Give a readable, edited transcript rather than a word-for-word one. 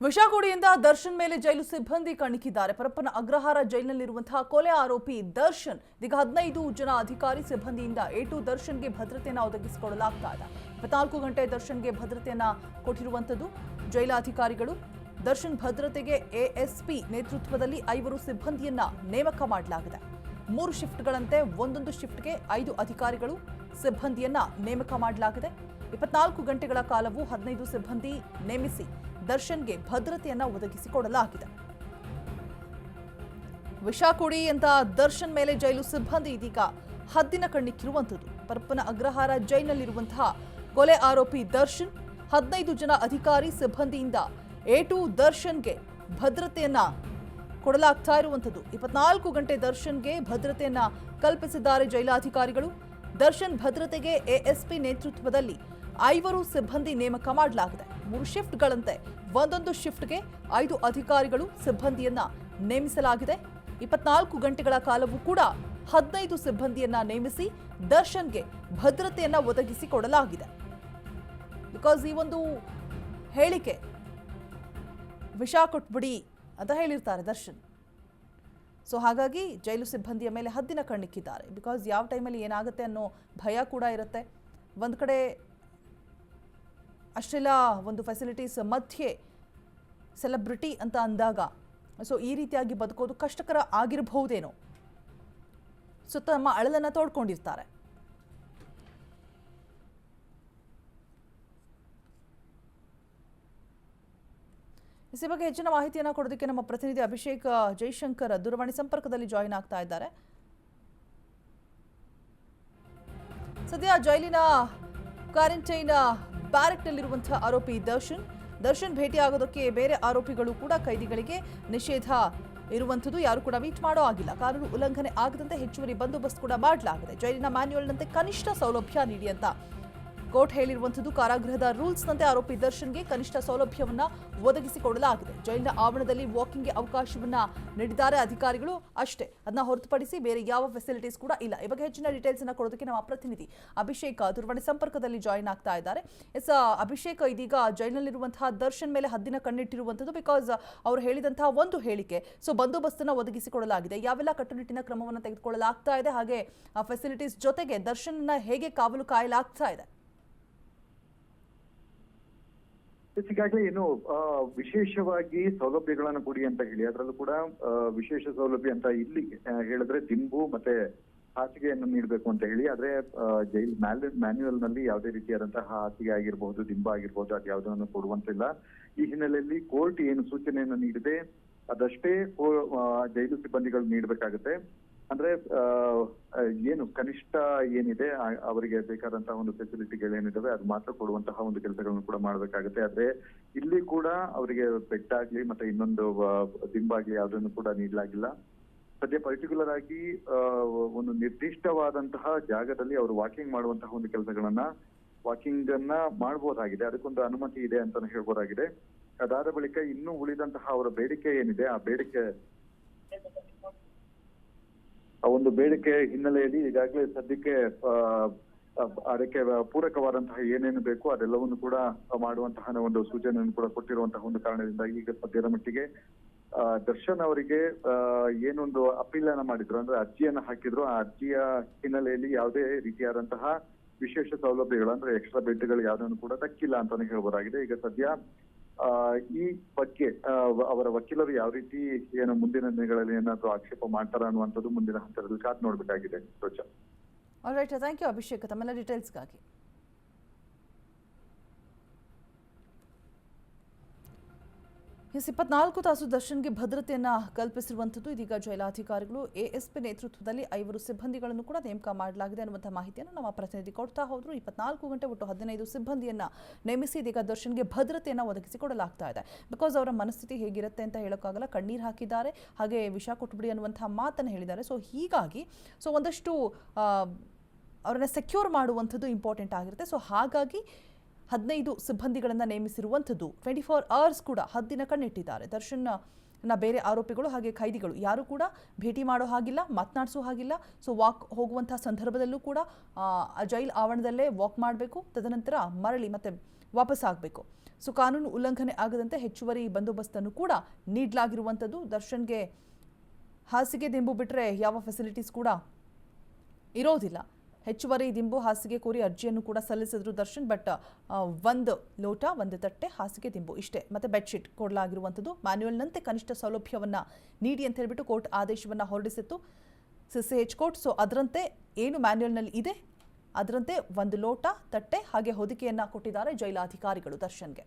ವಿಷಾಗುಡಿಯಿಂದ ದರ್ಶನ್ ಮೇಲೆ ಜೈಲು ಸಿಬ್ಬಂದಿ ಕಣ್ಣಿಕ್ಕಿದ್ದಾರೆ. ಪರಪ್ಪನ ಅಗ್ರಹಾರ ಜೈಲಿನಲ್ಲಿರುವಂತಹ ಕೊಲೆ ಆರೋಪಿ ದರ್ಶನ್ ಇದೀಗ 15 ಜನ ಅಧಿಕಾರಿ ಸಿಬ್ಬಂದಿಯಿಂದ A2 ದರ್ಶನ್ಗೆ ಭದ್ರತೆಯನ್ನು ಒದಗಿಸಿಕೊಡಲಾಗ್ತಾ ಇದೆ. 24 ಗಂಟೆ ದರ್ಶನ್ಗೆ ಭದ್ರತೆಯನ್ನ ಕೊಟ್ಟಿರುವಂತದ್ದು ಜೈಲಾಧಿಕಾರಿಗಳು. ದರ್ಶನ್ ಭದ್ರತೆಗೆ ASP ನೇತೃತ್ವದಲ್ಲಿ 5 ಸಿಬ್ಬಂದಿಯನ್ನ ನೇಮಕ ಮಾಡಲಾಗಿದೆ. 3 ಶಿಫ್ಟ್ಗಳಂತೆ ಒಂದೊಂದು ಶಿಫ್ಟ್ಗೆ 5 ಅಧಿಕಾರಿಗಳು ಸಿಬ್ಬಂದಿಯನ್ನ ನೇಮಕ ಮಾಡಲಾಗಿದೆ. 24 ಗಂಟೆಗಳ ಕಾಲವು 15 ಸಿಬ್ಬಂದಿ ನೇಮಿಸಿ ದರ್ಶನ್ಗೆ ಭದ್ರತೆಯನ್ನ ಒದಗಿಸಿಕೊಡಲಾಗಿದೆ. ವಿಷಾಕುಡಿ ಅಂತ ದರ್ಶನ್ ಮೇಲೆ ಜೈಲು ಸಿಬ್ಬಂದಿ ಇದೀಗ ಹದ್ದಿನ ಕಣ್ಣಿಕ್ಕಿರುವಂಥದ್ದು. ಪರಪ್ಪನ ಅಗ್ರಹಾರ ಜೈಲಿನಲ್ಲಿರುವಂತಹ ಕೊಲೆ ಆರೋಪಿ ದರ್ಶನ್ 15 ಜನ ಅಧಿಕಾರಿ ಸಿಬ್ಬಂದಿಯಿಂದ A2 ದರ್ಶನ್ಗೆ ಭದ್ರತೆಯನ್ನ ಕೊಡಲಾಗ್ತಾ ಇರುವಂಥದ್ದು. 24 ಗಂಟೆ ದರ್ಶನ್ಗೆ ಭದ್ರತೆಯನ್ನ ಕಲ್ಪಿಸಿದ್ದಾರೆ ಜೈಲಾಧಿಕಾರಿಗಳು. ದರ್ಶನ್ ಭದ್ರತೆಗೆ ASP ನೇತೃತ್ವದಲ್ಲಿ 5 ಸಿಬ್ಬಂದಿ ನೇಮಕ ಮಾಡಲಾಗಿದೆ. 3 ಶಿಫ್ಟ್ಗಳಂತೆ ಒಂದೊಂದು ಶಿಫ್ಟ್ಗೆ 5 ಅಧಿಕಾರಿಗಳು ಸಿಬ್ಬಂದಿಯನ್ನ ನೇಮಿಸಲಾಗಿದೆ. 24 ಗಂಟೆಗಳ ಕಾಲವೂ ಕೂಡ 15 ಸಿಬ್ಬಂದಿಯನ್ನ ನೇಮಿಸಿ ದರ್ಶನ್ಗೆ ಭದ್ರತೆಯನ್ನ ಒದಗಿಸಿಕೊಡಲಾಗಿದೆ. ಬಿಕಾಸ್ ಈ ಒಂದು ಹೇಳಿಕೆ ವಿಷ ಕೊಟ್ಬಿಡಿ ಅಂತ ಹೇಳಿರ್ತಾರೆ ದರ್ಶನ್. ಸೊ ಹಾಗಾಗಿ ಜೈಲು ಸಿಬ್ಬಂದಿಯ ಮೇಲೆ ಹದ್ದಿನ ಕಣ್ಣಿಕ್ಕಿದ್ದಾರೆ. ಬಿಕಾಸ್ ಯಾವ ಟೈಮಲ್ಲಿ ಏನಾಗುತ್ತೆ ಅನ್ನೋ ಭಯ ಕೂಡ ಇರುತ್ತೆ. ಒಂದು ಕಡೆ ಅಷ್ಟೆಲ್ಲ ಒಂದು ಫೆಸಿಲಿಟೀಸ್ ಮಧ್ಯೆ ಸೆಲೆಬ್ರಿಟಿ ಅಂತ ಅಂದಾಗ ಸೊ ಈ ರೀತಿಯಾಗಿ ಬದುಕೋದು ಕಷ್ಟಕರ ಆಗಿರಬಹುದೇನೋ. ಸೊ ತಮ್ಮ ಅಳಲನ್ನು ತೋಡ್ಕೊಂಡಿರ್ತಾರೆ. ಈ ಬಗ್ಗೆ ಹೆಚ್ಚಿನ ಮಾಹಿತಿಯನ್ನು ಕೊಡೋದಕ್ಕೆ ನಮ್ಮ ಪ್ರತಿನಿಧಿ ಅಭಿಷೇಕ್ ಜೈಶಂಕರ್ ದೂರವಾಣಿ ಸಂಪರ್ಕದಲ್ಲಿ ಜಾಯಿನ್ ಆಗ್ತಾ ಇದ್ದಾರೆ. ಸದ್ಯ ಜೈಲಿನ ಕ್ವಾರಂಟೈನ್ ಬ್ಯಾರೆಕ್ನಲ್ಲಿರುವಂತಹ ಆರೋಪಿ ದರ್ಶನ್ ಭೇಟಿಯಾಗೋದಕ್ಕೆ ಬೇರೆ ಆರೋಪಿಗಳು ಕೂಡ ಕೈದಿಗಳಿಗೆ ನಿಷೇಧ ಇರುವಂಥದ್ದು. ಯಾರು ಕೂಡ ಮೀಟ್ ಮಾಡೋ ಆಗಿಲ್ಲ. ಕಾನೂನು ಉಲ್ಲಂಘನೆ ಆಗದಂತೆ ಹೆಚ್ಚುವರಿ ಬಂದೋಬಸ್ತ್ ಕೂಡ ಮಾಡಲಾಗಿದೆ. ಜೈಲಿನ ಮ್ಯಾನ್ಯುಯಲ್ನಂತೆ ಕನಿಷ್ಠ ಸೌಲಭ್ಯ ನೀಡಿ ಅಂತ ಕೋರ್ಟ್ ಹೇಳಿರುವಂಥದ್ದು. ಕಾರಾಗೃಹದ ರೂಲ್ಸ್ನಂತೆ ಆರೋಪಿ ದರ್ಶನ್ಗೆ ಕನಿಷ್ಠ ಸೌಲಭ್ಯವನ್ನ ಒದಗಿಸಿಕೊಡಲಾಗಿದೆ. ಜೈಲಿನ ಆವರಣದಲ್ಲಿ ವಾಕಿಂಗ್ಗೆ ಅವಕಾಶವನ್ನ ನೀಡಿದ್ದಾರೆ ಅಧಿಕಾರಿಗಳು ಅಷ್ಟೇ. ಅದನ್ನ ಹೊರತುಪಡಿಸಿ ಬೇರೆ ಯಾವ ಫೆಸಿಲಿಟೀಸ್ ಕೂಡ ಇಲ್ಲ. ಈ ಬಗ್ಗೆ ಹೆಚ್ಚಿನ ಡೀಟೇಲ್ಸ್ ಅನ್ನ ಕೊಡೋದಕ್ಕೆ ನಮ್ಮ ಪ್ರತಿನಿಧಿ ಅಭಿಷೇಕ್ ದೂರವಾಣಿ ಸಂಪರ್ಕದಲ್ಲಿ ಜಾಯಿನ್ ಆಗ್ತಾ ಇದ್ದಾರೆ. ಅಭಿಷೇಕ್, ಇದೀಗ ಜೈಲಿನಲ್ಲಿರುವಂತಹ ದರ್ಶನ್ ಮೇಲೆ ಹದ್ದಿನ ಕಣ್ಣಿಟ್ಟಿರುವಂಥದ್ದು. ಬಿಕಾಸ್ ಅವರು ಹೇಳಿದಂತಹ ಒಂದು ಹೇಳಿಕೆ, ಸೊ ಬಂದೋಬಸ್ತನ್ನ ಒದಗಿಸಿಕೊಡಲಾಗಿದೆ. ಯಾವೆಲ್ಲ ಕಟ್ಟುನಿಟ್ಟಿನ ಕ್ರಮವನ್ನು ತೆಗೆದುಕೊಳ್ಳಲಾಗ್ತಾ ಇದೆ, ಹಾಗೆ ಫೆಸಿಲಿಟೀಸ್ ಜೊತೆಗೆ ದರ್ಶನ್ನ ಹೇಗೆ ಕಾವಲು ಕಾಯಲಾಗ್ತಾ ಇದೆ? ಈಗಾಗಲೇ ಏನು ವಿಶೇಷವಾಗಿ ಸೌಲಭ್ಯಗಳನ್ನು ಕೊಡಿ ಅಂತ ಹೇಳಿ, ಅದರಲ್ಲೂ ಕೂಡ ವಿಶೇಷ ಸೌಲಭ್ಯ ಅಂತ ಇಲ್ಲಿ ಹೇಳಿದ್ರೆ ದಿಂಬು ಮತ್ತೆ ಹಾಸಿಗೆಯನ್ನು ನೀಡಬೇಕು ಅಂತ ಹೇಳಿ. ಆದ್ರೆ ಜೈಲ್ ಮ್ಯಾನ್ಯುಯಲ್ ನಲ್ಲಿ ಯಾವುದೇ ರೀತಿಯಾದಂತಹ ಹಾಸಿಗೆ ಆಗಿರ್ಬಹುದು, ದಿಂಬ ಆಗಿರ್ಬಹುದು, ಅದು ಯಾವುದನ್ನು ಕೊಡುವಂತಿಲ್ಲ. ಈ ಹಿನ್ನೆಲೆಯಲ್ಲಿ ಕೋರ್ಟ್ ಏನು ಸೂಚನೆಯನ್ನು ನೀಡಿದೆ ಅದಷ್ಟೇ ಜೈಲು ಸಿಬ್ಬಂದಿಗಳು ನೀಡಬೇಕಾಗುತ್ತೆ. ಅಂದ್ರೆ ಏನು ಕನಿಷ್ಠ ಏನಿದೆ ಅವರಿಗೆ ಬೇಕಾದಂತಹ ಒಂದು ಫೆಸಿಲಿಟಿಗಳೇನಿದಾವೆ ಅದು ಮಾತ್ರ ಕೊಡುವಂತಹ ಒಂದು ಕೆಲಸಗಳನ್ನು ಕೂಡ ಮಾಡ್ಬೇಕಾಗುತ್ತೆ. ಆದ್ರೆ ಇಲ್ಲಿ ಕೂಡ ಅವರಿಗೆ ಬೆಡ್ ಆಗ್ಲಿ ಮತ್ತೆ ಇನ್ನೊಂದು ದಿಂಬಾಗ್ಲಿ ಯಾವುದನ್ನು ಕೂಡ ನೀಡಲಾಗಿಲ್ಲ. ಸದ್ಯ ಪರ್ಟಿಕ್ಯುಲರ್ ಆಗಿ ಒಂದು ನಿರ್ದಿಷ್ಟವಾದಂತಹ ಜಾಗದಲ್ಲಿ ಅವರು ವಾಕಿಂಗ್ ಮಾಡುವಂತಹ ಒಂದು ವಾಕಿಂಗ್ ಅನ್ನ ಮಾಡಬಹುದಾಗಿದೆ. ಅದಕ್ಕೊಂದು ಅನುಮತಿ ಇದೆ ಅಂತಾನು ಹೇಳ್ಬೋದಾಗಿದೆ. ಅದಾದ ಬಳಿಕ ಇನ್ನು ಉಳಿದಂತಹ ಅವರ ಬೇಡಿಕೆ ಏನಿದೆ ಆ ಒಂದು ಬೇಡಿಕೆ ಹಿನ್ನೆಲೆಯಲ್ಲಿ ಈಗಾಗಲೇ ಸದ್ಯಕ್ಕೆ ಅದಕ್ಕೆ ಪೂರಕವಾದಂತಹ ಏನೇನು ಬೇಕು ಅದೆಲ್ಲವನ್ನು ಕೂಡ ಮಾಡುವಂತಹ ಒಂದು ಸೂಚನೆಯನ್ನು ಕೂಡ ಕೊಟ್ಟಿರುವಂತಹ ಒಂದು ಕಾರಣದಿಂದ ಈಗ ಸದ್ಯದ ಮಟ್ಟಿಗೆ ದರ್ಶನ್ ಅವರಿಗೆ ಏನೊಂದು ಅಪೀಲ್ ಅನ್ನ ಮಾಡಿದ್ರು, ಅಂದ್ರೆ ಅರ್ಜಿಯನ್ನ ಹಾಕಿದ್ರು. ಆ ಅರ್ಜಿಯ ಹಿನ್ನೆಲೆಯಲ್ಲಿ ಯಾವುದೇ ರೀತಿಯಾದಂತಹ ವಿಶೇಷ ಸೌಲಭ್ಯಗಳು ಅಂದ್ರೆ ಎಕ್ಸ್ಟ್ರಾ ಬೆಡ್ಗಳು ಯಾವುದನ್ನು ಕೂಡ ದಕ್ಕಿಲ್ಲ ಅಂತಾನೆ ಹೇಳ್ಬೋದಾಗಿದೆ. ಈಗ ಸದ್ಯ ಈ ಬಗ್ಗೆ ಅವರ ವಕೀಲರು ಯಾವ ರೀತಿ ಏನು ಮುಂದಿನ ದಿನಗಳಲ್ಲಿ ಏನಾದ್ರು ಆಕ್ಷೇಪ ಮಾಡ್ತಾರ ಅನ್ನುವಂಥದ್ದು ಮುಂದಿನ ಹಂತದಲ್ಲಿ ಕಾದು ನೋಡ್ಬೇಕಾಗಿದೆ. ಆಲ್ರೈಟ್, ಥ್ಯಾಂಕ್ ಯು ಅಭಿಷೇಕ್ ತಮ್ಮೆಲ್ಲ ಡೀಟೇಲ್ಸ್ಗಾಗಿ. 24 ತಾಸು ದರ್ಶನ್ಗೆ ಭದ್ರತೆಯನ್ನ ಕಲ್ಪಿಸಿರುವಂಥದ್ದು. ಇದೀಗ ಜೈಲಾಧಿಕಾರಿಗಳು ASP ನೇತೃತ್ವದಲ್ಲಿ 5 ಸಿಬ್ಬಂದಿಗಳನ್ನು ಕೂಡ ನೇಮಕ ಮಾಡಲಾಗಿದೆ ಅನ್ನುವಂಥ ಮಾಹಿತಿಯನ್ನು ನಮ್ಮ ಪ್ರತಿನಿಧಿ ಕೊಡ್ತಾ ಹೋದ್ರು. 24 ಗಂಟೆ ಒಟ್ಟು 15 ಸಿಬ್ಬಂದಿಯನ್ನ ನೇಮಿಸಿ ಇದೀಗ ದರ್ಶನ್ಗೆ ಭದ್ರತೆಯನ್ನ ಒದಗಿಸಿಕೊಡಲಾಗ್ತಾ ಇದೆ. ಬಿಕಾಸ್ ಅವರ ಮನಸ್ಥಿತಿ ಹೇಗಿರುತ್ತೆ ಅಂತ ಹೇಳೋಕ್ಕಾಗಲ್ಲ. ಕಣ್ಣೀರು ಹಾಕಿದ್ದಾರೆ, ಹಾಗೆ ವಿಷ ಕೊಟ್ಬಿಡಿ ಅನ್ನುವಂಥ ಮಾತನ್ನು ಹೇಳಿದ್ದಾರೆ. ಸೊ ಹೀಗಾಗಿ ಒಂದಷ್ಟು ಅವರನ್ನ ಸೆಕ್ಯೂರ್ ಮಾಡುವಂಥದ್ದು ಇಂಪಾರ್ಟೆಂಟ್ ಆಗಿರುತ್ತೆ. ಸೊ ಹಾಗಾಗಿ 15 ಸಿಬ್ಬಂದಿಗಳನ್ನು ನೇಮಿಸಿರುವಂಥದ್ದು. 24 ಅವರ್ಸ್ ಕೂಡ ಹದ್ದಿನ ಕಣ್ಣಿಟ್ಟಿದ್ದಾರೆ. ದರ್ಶನ್ನ ಬೇರೆ ಆರೋಪಿಗಳು ಹಾಗೆ ಖೈದಿಗಳು ಯಾರು ಕೂಡ ಭೇಟಿ ಮಾಡೋ ಹಾಗಿಲ್ಲ, ಮಾತನಾಡಿಸೋ ಹಾಗಿಲ್ಲ. ಸೊ ವಾಕ್ ಹೋಗುವಂತಹ ಸಂದರ್ಭದಲ್ಲೂ ಕೂಡ ಜೈಲ್ ಆವರಣದಲ್ಲೇ ವಾಕ್ ಮಾಡಬೇಕು. ತದನಂತರ ಮರಳಿ ಮತ್ತೆ ವಾಪಸ್ ಆಗಬೇಕು. ಸೊ ಕಾನೂನು ಉಲ್ಲಂಘನೆ ಆಗದಂತೆ ಹೆಚ್ಚುವರಿ ಬಂದೋಬಸ್ತನ್ನು ಕೂಡ ನೀಡಲಾಗಿರುವಂಥದ್ದು. ದರ್ಶನ್ಗೆ ಹಾಸಿಗೆ ದಿಂಬು ಬಿಟ್ಟರೆ ಯಾವ ಫೆಸಿಲಿಟೀಸ್ ಕೂಡ ಇರೋದಿಲ್ಲ. ಹೆಚ್ಚುವರಿ ದಿಂಬು ಹಾಸಿಗೆ ಕೋರಿ ಅರ್ಜಿಯನ್ನು ಕೂಡ ಸಲ್ಲಿಸಿದ್ರು ದರ್ಶನ್. ಬಟ್ ಒಂದು ಲೋಟ, ಒಂದು ತಟ್ಟೆ, ಹಾಸಿಗೆ ದಿಂಬು ಇಷ್ಟೇ, ಮತ್ತೆ ಬೆಡ್ಶೀಟ್ ಕೊಡಲಾಗಿರುವಂಥದ್ದು. ಮ್ಯಾನ್ಯುಯಲ್ನಂತೆ ಕನಿಷ್ಠ ಸೌಲಭ್ಯವನ್ನು ನೀಡಿ ಅಂತ ಹೇಳಿಬಿಟ್ಟು ಕೋರ್ಟ್ ಆದೇಶವನ್ನು ಹೊರಡಿಸಿತ್ತು, CCH ಕೋರ್ಟ್. ಸೊ ಅದರಂತೆ ಏನು ಮ್ಯಾನ್ಯುಯಲ್ನಲ್ಲಿ ಇದೆ ಅದರಂತೆ ಒಂದು ಲೋಟ, ತಟ್ಟೆ ಹಾಗೆ ಹೊದಿಕೆಯನ್ನು ಕೊಟ್ಟಿದ್ದಾರೆ ಜೈಲಾಧಿಕಾರಿಗಳು ದರ್ಶನ್ಗೆ.